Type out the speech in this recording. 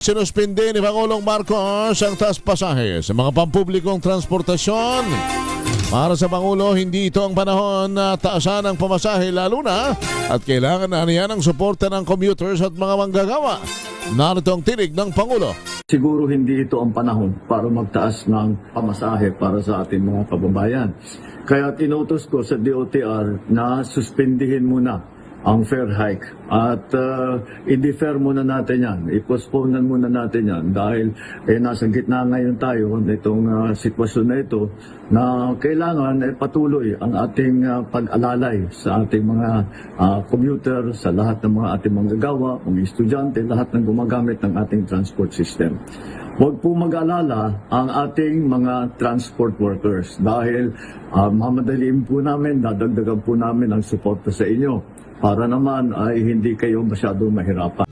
Sinuspindi ni Pangulong Marcos ang taas pasahe sa mga pampublikong transportasyon. Para sa Pangulo, hindi ito ang panahon na taasan ang pamasahe lalo na at kailangan na niya ng suporta ng commuters at mga manggagawa. Narito ang tinig ng Pangulo. Siguro hindi ito ang panahon para magtaas ng pamasahe para sa ating mga kababayan. Kaya tinutos ko sa DOTR na suspindihin muna ang fare hike at i-defer muna natin yan, i-postpone muna natin yan dahil nasa gitna ngayon tayo nitong sitwasyon na ito na kailangan patuloy ang ating pag-alalay sa ating mga commuter, sa lahat ng mga ating manggagawa, mga estudyante, lahat ng gumagamit ng ating transport system. Huwag po mag-alala ang ating mga transport workers dahil mamadaliin po namin, dadagdagan po namin ang suporta sa inyo para naman ay hindi kayo masyadong mahirapan.